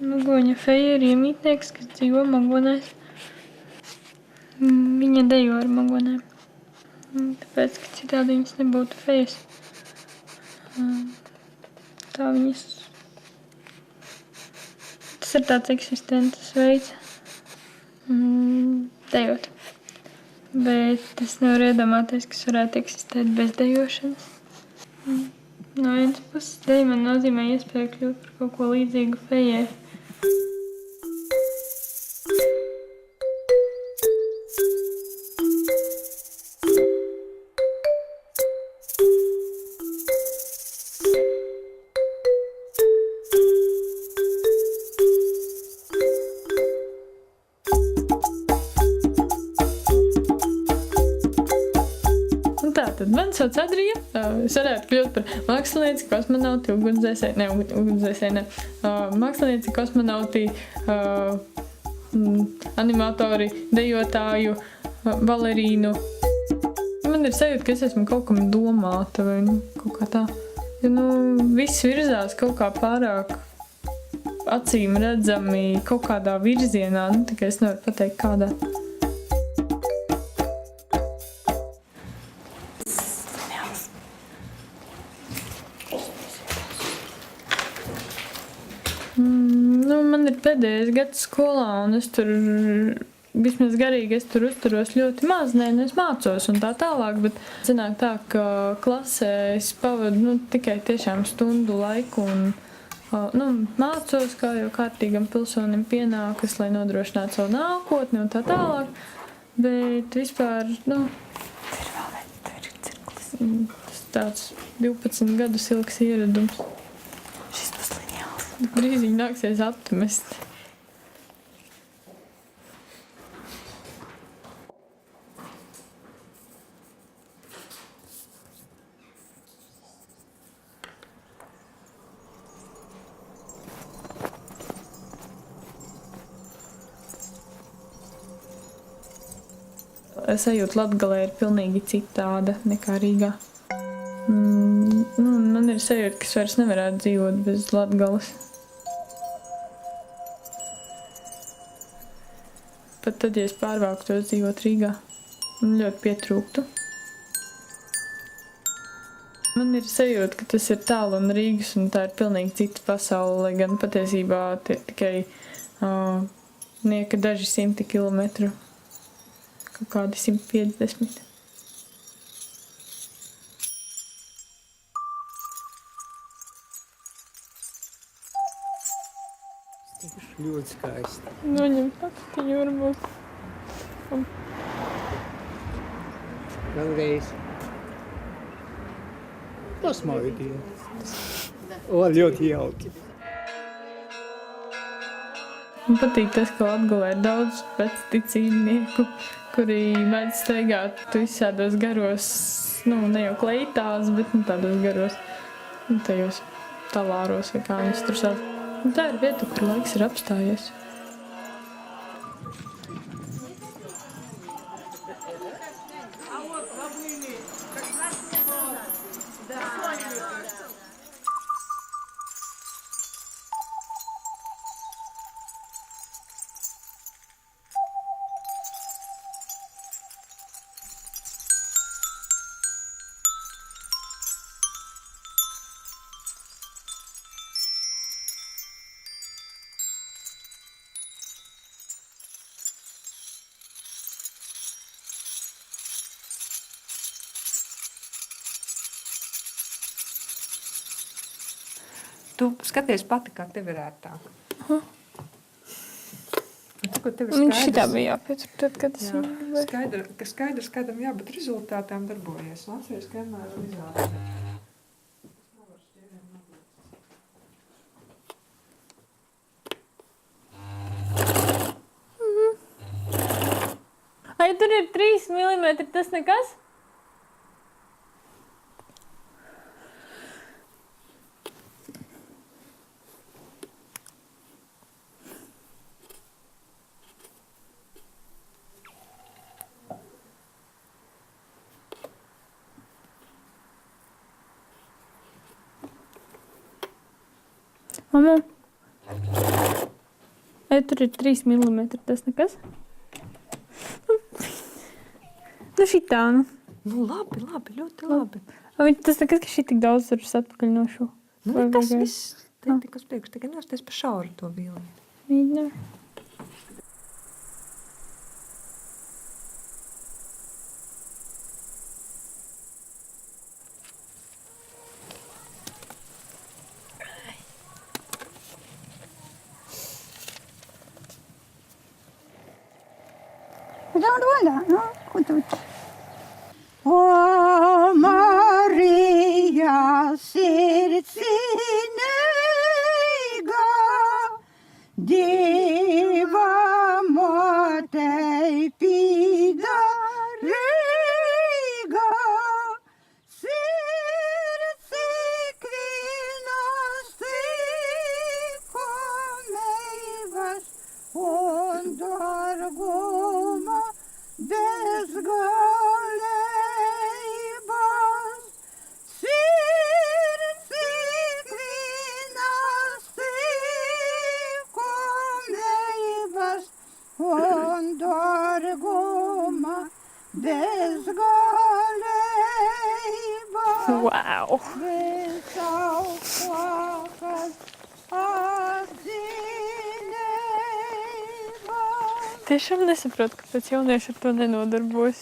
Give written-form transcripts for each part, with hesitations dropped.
Magoņa feja ir iemītnieks, kas dzīvo magonēs. Viņa dejo ar magonēm. Tāpēc, ka citādi viņas nebūtu fejas. Tā viņas... Tas ir tāds eksistences veids. Dejot. Bet es nevaru iedomāties, kas varētu eksistēt bez dejošanas. No vienas puses, deja man nozīmē iespēju kļūt par kaut ko līdzīgu fejai. Tātad man sauc Adrija, es varētu kļūt par mākslinieci, kosmonauti, mākslinieci, kosmonauti, animatori, dejotāju, balerīnu. Man ir sajūta, ka es esmu kaut kam domāta vai kaut kā tā. Ja, viss virzās kaut kā pārāk acīm redzami kaut kādā virzienā, tikai es nevaru pateikt kādā. Man ir pēdējais gads skolā, un es tur, vismaz garīgi, es tur uzturos ļoti maz, es mācos un tā tālāk, bet sanāk tā, ka klasē es pavadu tikai tiešām stundu laiku un mācos, kā jau kārtīgam pilsonim pienākas, lai nodrošinātu savu nākotni un tā tālāk, bet vispār, tas tāds 12 gadus ilgs ieradums. Drīzīgi nāksies apmest. Sajūta Latgalē ir pilnīgi citāda nekā Rīgā. Man ir sajūta, ka es vairs nevarētu dzīvot bez Latgales. Pat tad, ja es pārvāktos dzīvot Rīgā, man ļoti pietrūktu. Man ir sajūta, ka tas ir tālu no Rīgas un tā ir pilnīgi cita pasaule, lai gan patiesībā tie tikai nieka daži 100 kilometru, kaut kādi 150. Ļoti skaisti. Noņem pakatiņu varbūt. Vēlreiz. Pasmaidiet. Ļoti jauki. Man patīk tas, ka Latgalē ir daudz vecticībnieku, kuri mēdz staigāt visādos garos, ne jau kleitās, bet tādos garos, tajos talāros vai kā viņas tur sauc. Tā ir vieta, kur laiks ir apstājies. Tu skaties pati, kā tev ir ērtāk. Šitā bija jāpietur tad, kad es Skaidrs, kādam jābūt rezultātām darbojies. Atceries, ka vienmēr ir izrādīt. Ai, tur ir 3 mm, tas nekas? Mamma. Vai tur ir 3 mm, tas nekas? Nu šitā, nu. Nu, labi, ļoti labi. Vai tas nekas, ka šī tik daudz turas atpakaļ no šo? Nu, Vai tas vajag- viss, te tik uz priekšu, tikai nosties pa šauru to vilni. Mēģinām. Žāda vaļā, nu, ko tu? O, Marija, sirdsīnīga, Dieva motei pīdarīga, sirds ikvienas tikumeivas un darguma bezgalības. Sirds ikvienas tikumeivas un darguma bezgalības. Wow! Visaugstākās atzinības. Tiešām nesaprotu, kāpēc jaunieši ar to nenodarbojas.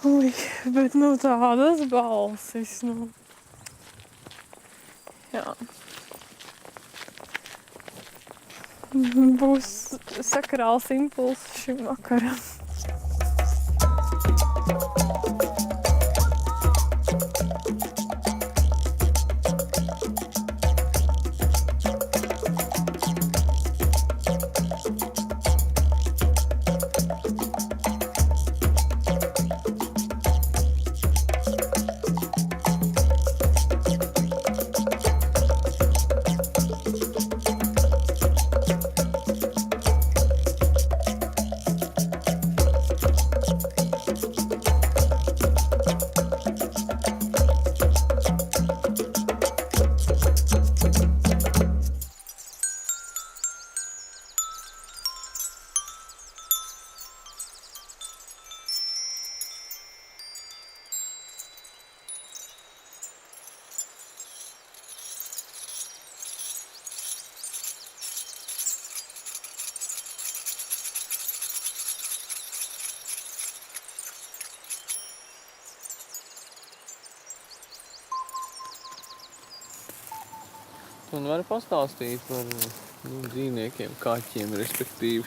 Ui, bet nu tādas balsis, nu. Jā. Būs sakrāls impulss šim vakaram. Un vari pastāstīt par dzīvniekiem, kaķiem, respektīvi,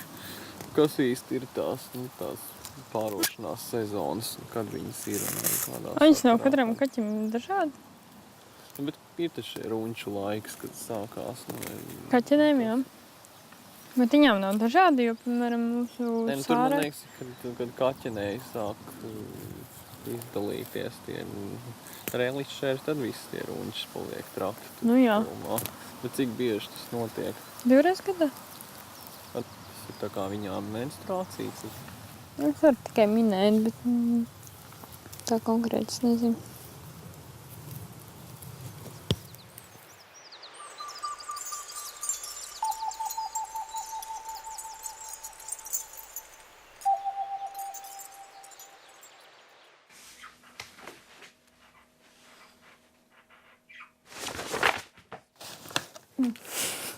kas īsti ir tās pārošanās sezonas, un kad viņas ir un kādās Viņas nav sakarā. katram kaķim dažādi. Bet ir taču šie runču laiks, kad sākās. Kaķenēm, jā. Bet viņām nav dažādi, jo, piemēram, mūsu Nē, nu, tur man sārē. liekas, kad kaķenēji sāk izdalīties tie relišķēri, tad viss tie runčas paliek traki. Nu jā. Filmā. Bet cik bieži tas notiek? 2 reizes gadā. Tas ir tā kā viņām menstruācijas. Es varu tikai minēt, bet tā konkrēti es nezinu.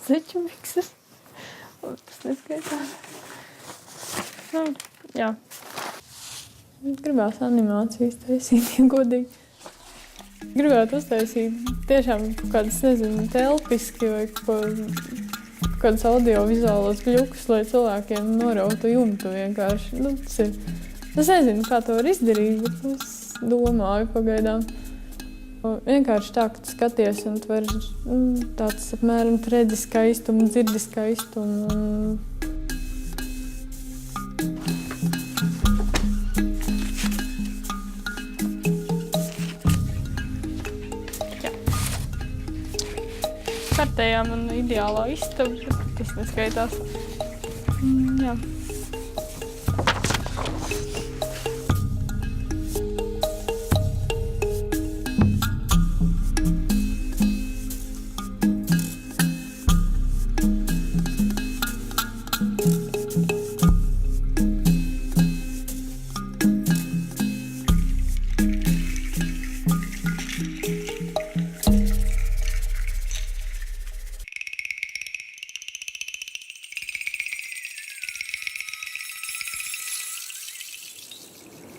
Zeču mikses. Tas neskaitās. Nu, jā. Gribās animācijas taisīt, ja godīgi. Gribētu uztaisīt tiešām kaut kādas, nezinu, telpiski vai kādas audiovizuālos kļukus, lai cilvēkiem norautu jumtu vienkārši. Nu, tas ir, es nezinu, kā to var izdarīt, bet es domāju pagaidām. Vienkārši tā, ka tu skaties un tu vari tāds apmēram redzi skaistumu, dzirdi skaistumu. Jā. Kārtējā man ideālā istaba, bet tas neskaitās. Jā.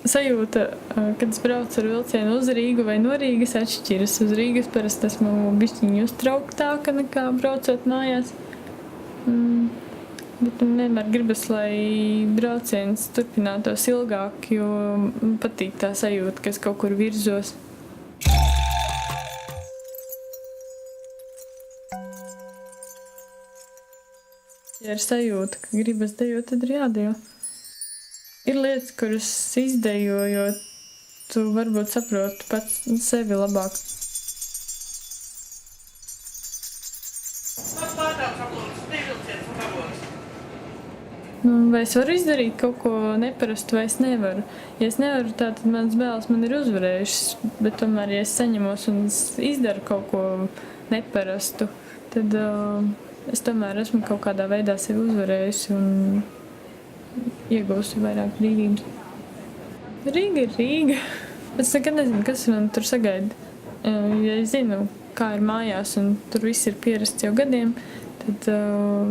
sajūta, kad es braucu ar vilcienu uz Rīgu vai no Rīgas atšķiras. Uz Rīgas parasti esmu bišķiņi uztrauktāka nekā braucot mājās. Bet man vienmēr gribas, lai brauciens turpinātos ilgāk, jo man patīk tā sajūta, ka es kaut kur virzos. Ja ir sajūta, ka gribas dejot, tad ir jādejo. Ir lietas, kuras izdejo, jo tu varbūt saproti pats sevi labāk. Vai es varu izdarīt kaut ko neparastu, vai es nevaru? Ja es nevaru, tad mans bēls man ir uzvarējušas, bet tomēr, ja es saņemos un izdaru kaut ko neparastu, tad es tomēr esmu kaut kādā veidā sevi uzvarējusi un iegūstu vairāk brīvības. Rīga ir Rīga. Es nekad nezinu, kas man tur sagaida. Ja es zinu, kā ir mājās un tur viss ir pierasts jau gadiem, tad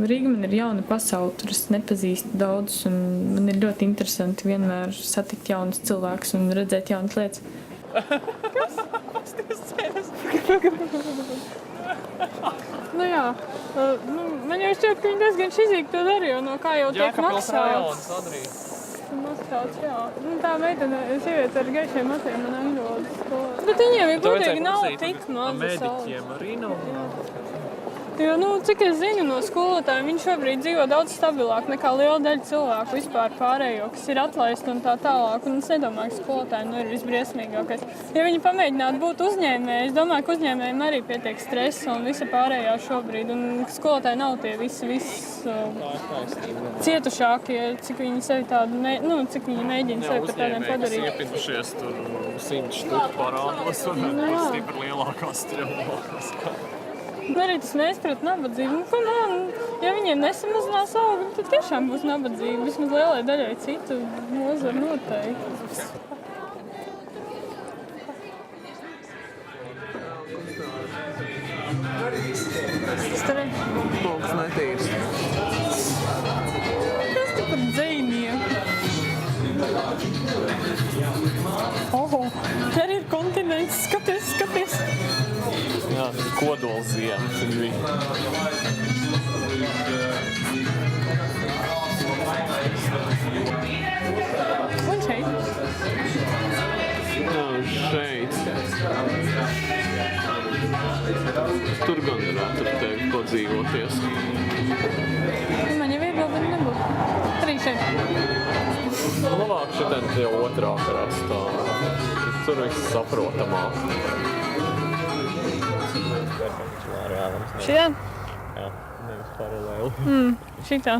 Rīga man ir jauna pasaule, tur es nepazīstu daudz, un man ir ļoti interesanti vienmēr satikt jaunus cilvēkus un redzēt jaunas lietas. Nu jā, man jau šķiet, ka viņi diezgan šizīgi to darīja, no kā jau tiek maksāts. Maksāts, jā. Tā meitene, sieviete ar gaišiem matiem man angļu valodas skolā. Bet viņiem ir godīgi nav tik maza saule. Mediķiem arī nav. Jo, cik es zinu no skolotājiem, viņi šobrīd dzīvo daudz stabilāk nekā liela daļa cilvēku vispār pārējo, kas ir atlaisti un tā tālāk. Un es nedomāju, ka skolotājiem ir visbriesmīgākais. Ja viņi pamēģinātu būt uzņēmēji, es domāju, ka uzņēmējiem arī pietiek stresa un visa pārējā šobrīd. Un skolotāji nav tie visi cietušākie, cik viņi sevi tādu, cik viņi mēģina sevi par tādiem padarīt. Jā, iepinušies tur 100 štuku parādos un stipri lielākās strelākās. Arī tas mēs pret nabadzību. Ja viņiem nesamazinās algu, tad tiešām būs nabadzība. Vismaz lielai daļai citu nozaru noteikti. Tas tev ir? Kaut kas netīrs. Kas te par dzejnieku? Oho, te arī ir kontinents. Skaties. Jā, kodols ziemas ir bija. Un šeit? Jā, šeit. Tur gan varētu ar tevi padzīvoties. Man jau iebildu, bet nebūtu. Arī šeit. Labāk šitien jau otrā krastā. Tur viss saprotamāk. Šitā? Jā, nevis paralēli. Šitā.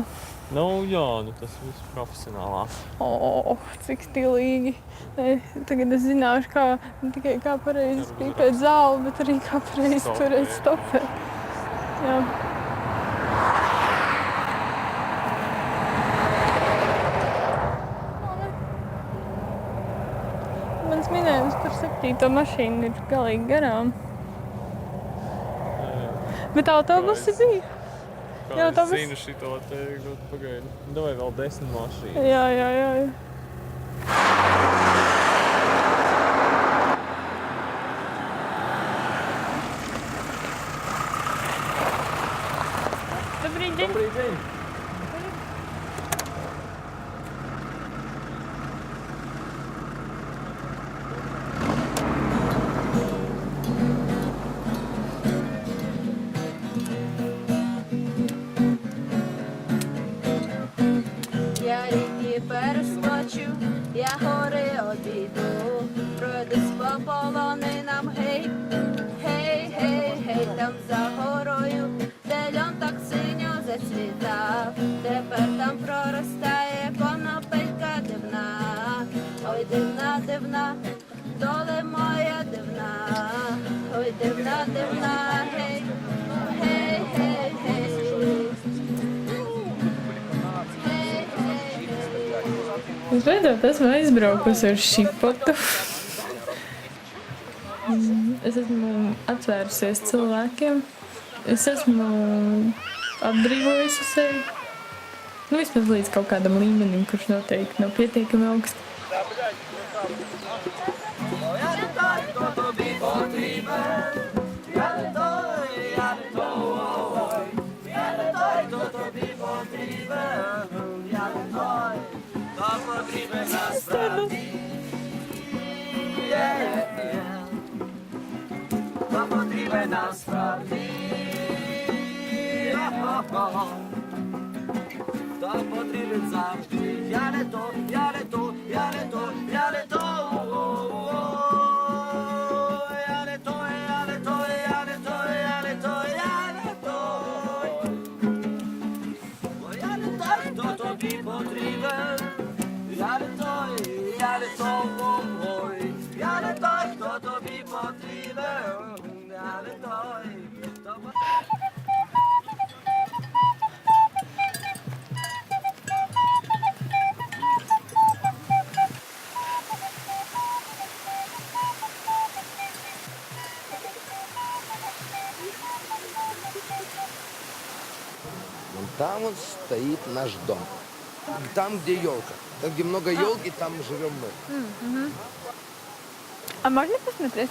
Jā, tas viss profesionālāk. Cik stilīgi. Tagad es zināšu, ne tikai kā pareizi pīpēt zāli, bet arī kā pareizi turēt stoperi. Jā. Mans minējums par 7. mašīnu ir galīgi garām. Bet autobusi bija. Kā es zinu šito te, pagaidu. Davai vēl 10 mašīnu. Jā. Dobrīdien! Я гори обійду, пройдусь по полонинам, гей, там за горою, де льон так синьо зацвітав, тепер там проростає конопелька дивна, ой дивна, доле моя дивна, ой дивна, гей. Beidzot, esmu aizbraukusi uz Šipotu. Es esmu atvērusies cilvēkiem. Es esmu atbrīvojusi sevi. Vismaz līdz kaut kādam līmenim, kurš noteikti nav pietiekami augsts. Я не той, хто тобі потрібен. Я не той, я не той. Я не той, хто тобі потрібен. Я не той, хто потрібен насправді. Хто потрібен насправді. Хто потрібен завжди. Я не то, я не то, я не то, я не то. Я не то, я не то, я не то, я не то, я не то. Бо я не той, хто тобі потрібен. Я не той, я не той. Я не той, хто тобі потрібен. Я не той, хто потрібен. Вон там вот стоит наш дом. Там, где елка. Там, где много елки, там живем мы. А можно посмотреть?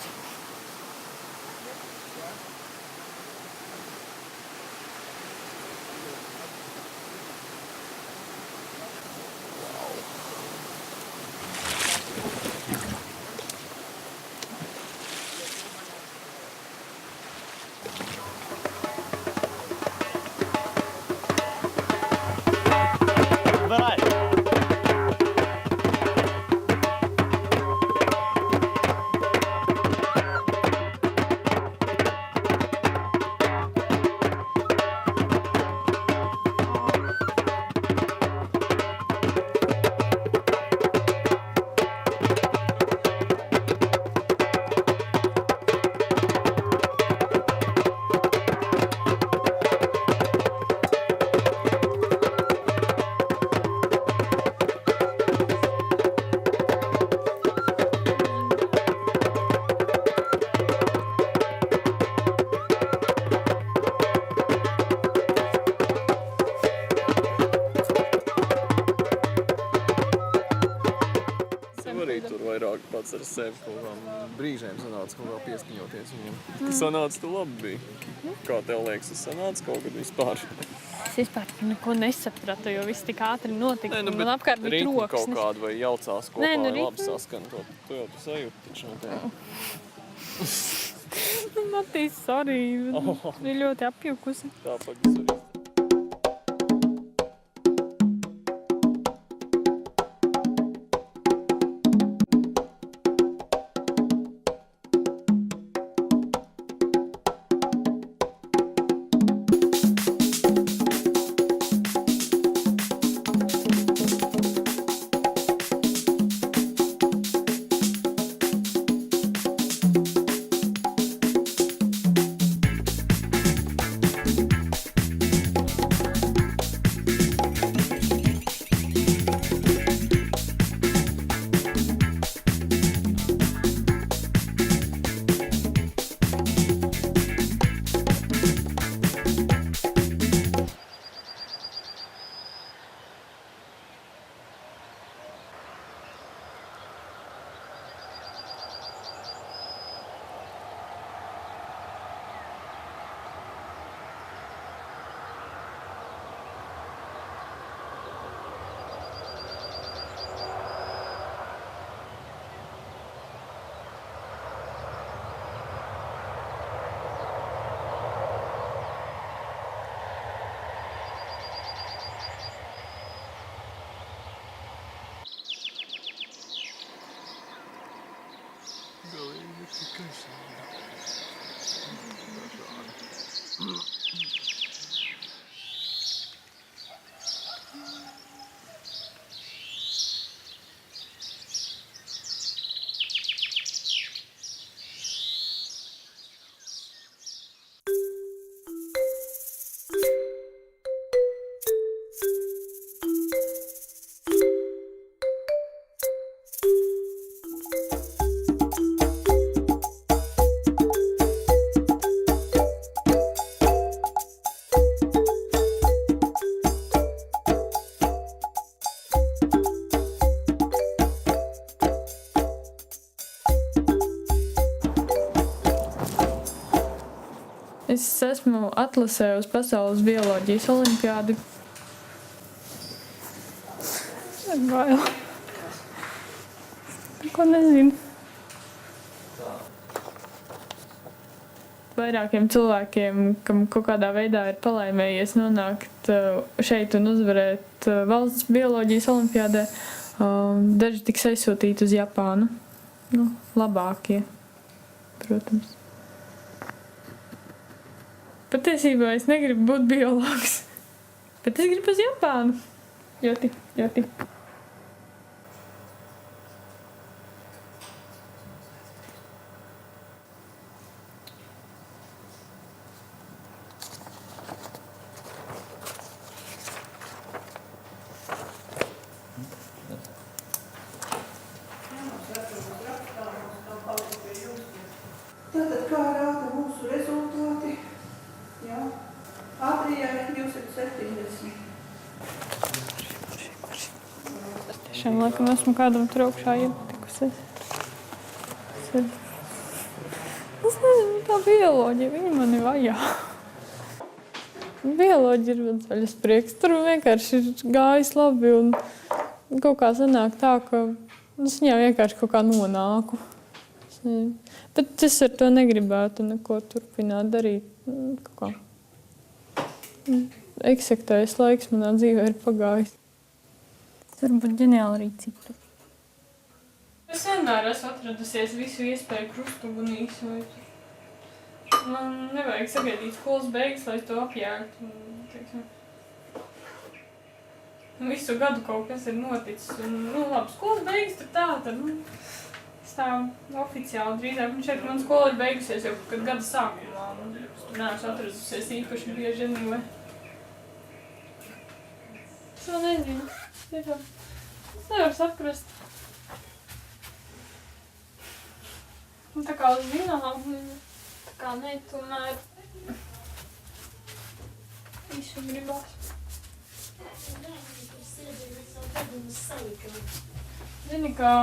Arī tur vairāk pats ar sevi kaut kādām brīžiem sanāca kaut kā pieskaņoties viņam. Tas sanāca tu labi bija. Kā tev liekas, tas sanāca kaut kad vispār? Es vispār neko nesapratu, jo viss tik ātri notika. Nē, nu, Man apkārt bija ritmi kaut troksnis. kādu vai jaucās kopā, Nē, nu, vai labi ritmi. saskan. Tu jau tu sajūti taču no tev. Matīs, sorry. Ir ļoti apjukusi. Tā pagas arī. Galīgi tikai sāda. Es esmu atlasē uz pasaules bioloģijas olimpiādi. Bail. Ko nezinu. Vairākiem cilvēkiem, kam kaut kādā veidā ir palaimējies nonākt šeit un uzvarēt valsts bioloģijas olimpiādē, daži tiks aizsūtīti uz Japānu. Nu, labākie, protams. Patiesībā es negribu būt biologs, bet es gribu uz Japānu. Ļoti, ļoti. Tātad, kā rāda mūsu rezultāti, jā, Adrijai 270. Tiešām laikam esmu kādam traukšā iepatikusies. Es nezinu, tā bioloģija, viņa mani vajā. Bioloģija ir mans vaļas prieks. Tur vienkārši ir gājis labi un kaut kā sanāk tā, ka es viņā vienkārši kaut kā nonāku. Bet es ar to negribētu neko turpināt darīt. Kaut kā. Eksaktais laiks manā dzīvē ir pagājis. Tas varbūt ģeniāli arī citu. Es vienmēr esmu atradusies visu iespēju krustugunīs. Man nevajag sagaidīt skolas beigas, lai es to apjēgtu. Visu gadu kaut kas ir noticis. Un, labi, skolas beigas tur tā, tad, tā oficiāli drīzāk. Un šeit man skola ir beigusies jau kad gada sākumā. Es tur neesmu atradusies īpaši bieži anyway. Es vēl nezinu. Tiešām. Es nevaru saprast. Un tā kā zinām, tā kā ne, tomēr visu gribās. Zini, kā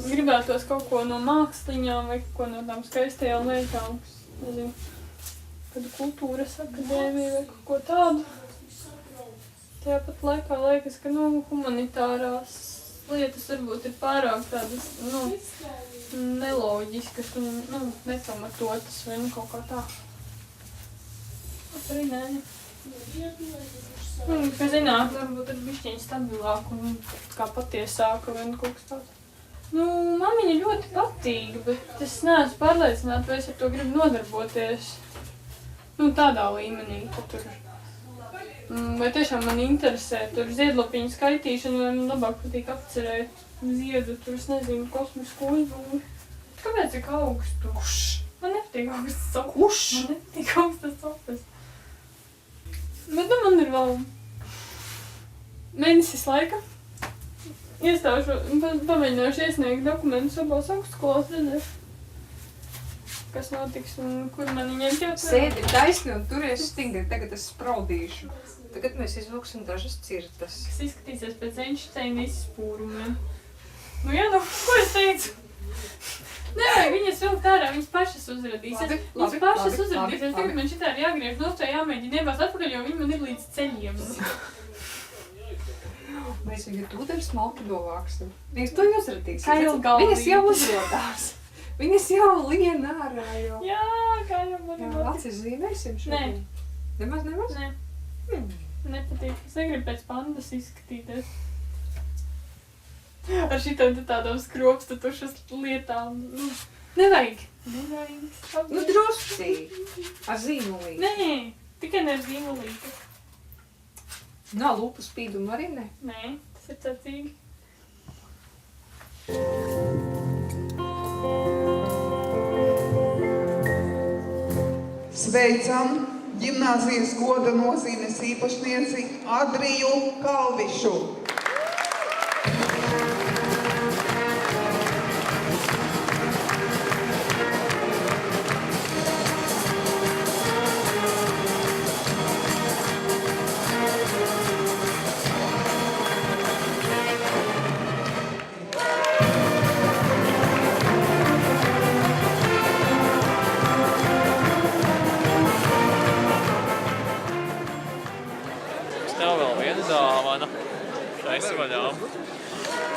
gribētos kaut ko no māksliņām vai kaut ko no tām skaistajām lietām. Nezinu, kādu kultūras akadēmiju vai kaut ko tādu. Tāpat laikā liekas, ka, humanitārās lietas varbūt ir pārāk tādas, neloģiskas un, nepamatotas vai kaut kā tā. Arī nē. Ka zināt, varbūt ir bišķiņ stabilāk un kā patiesāka vai kaut kas tāds. Man viņa ļoti patīk, bet es neesmu pārliecināta, vai es ar to gribu nodarboties. Tādā līmenī, ka tur. Vai tiešām man interesē tur ziedlapiņu skaitīšana, vai man labāk patīk apcerēt ziedu, tur es nezinu, kosmisku uzbūvi. Kāpēc tik augstu? Kurš? Man nepatīk augstas sopes. Kurš? Man nepatīk augstas sopes. Bet man ir vēl mēnesis laika. Pamēģināšu iesniegt dokumentus abās augstskolās, redzēšu, kas notiks un kur man viņiem jāatver. Sēdi taisni un turies stingri, tagad es spraudīšu. Tagad mēs izvilksim dažas cirtas. Kas izskatīsies pēc Einsteina izspūrumiem. Ko es teicu? Nevajag viņas vilkt ārā, viņas pašas uzradīsies. Viņas pašas uzradīsies. Tagad man šitā ir jāgriež nostā, jāmēģina iebāzt atpakaļ, jo viņi man ir līdz ceļiem. Mēs viņu tūdaļ smalki novāksim. Viņas to uzradīs. Kā ilgalvīgi. Viņas jau uzrodās. Viņas jau lien ārā jau. Jā, kā jau man ir. Acis zīmēsim šodien? Nemaz? Nē. Nepatīk. Es negribu pēc pandas izskatīties. Ar šitām tādām skropstatušas lietām. Nevajag. Druscī. Ar zīmolīti. Nē, tikai ne ar zīmolīti. Lūpu spīdumu arī ne? Nē, tas ir cacīgi. Sveicam ģimnāzijas goda nozīmes īpašnieci Adriju Kalvišu.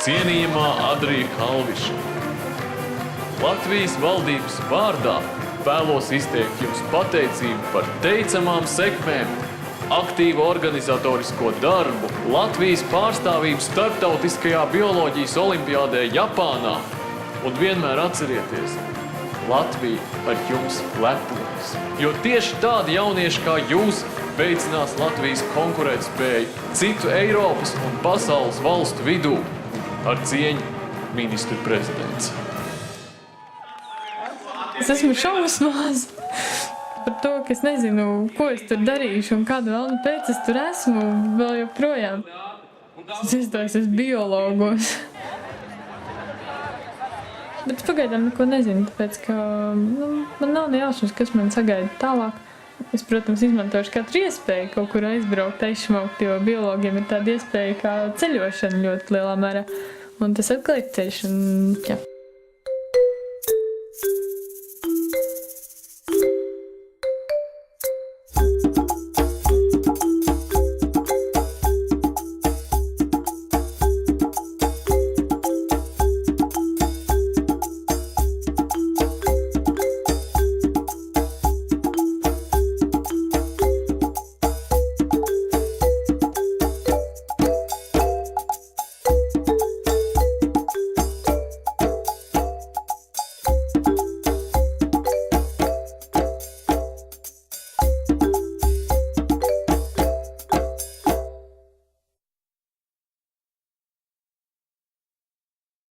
cienījamā Adrija Kalviša. Latvijas valdības vārdā vēlos izteikt jums pateicību par teicamām sekmēm, aktīvu organizatorisko darbu, Latvijas pārstāvību starptautiskajā bioloģijas olimpiādē Japānā. Un vienmēr atcerieties, Latvija ar jums lepojas, jo tieši tādi jaunieši kā jūs veicinās Latvijas konkurētspēju citu Eiropas un pasaules valstu vidū. Ar cieņu, ministru prezidents. Es esmu šausmās par to, ka es nezinu, ko es tur darīšu un kādu vēlnu pēc es tur esmu vēl joprojām. Es iestājos biologos. Bet es pagaidām neko nezinu, tāpēc, ka man nav ne jausmas, kas man sagaida tālāk. Es, protams, izmantošu katru iespēju kaut kur aizbraukt, aizšmaukt, jo biologiem ir tāda iespēja kā ceļošana ļoti lielā mērā. Un tas atkal ir ceļš un jā.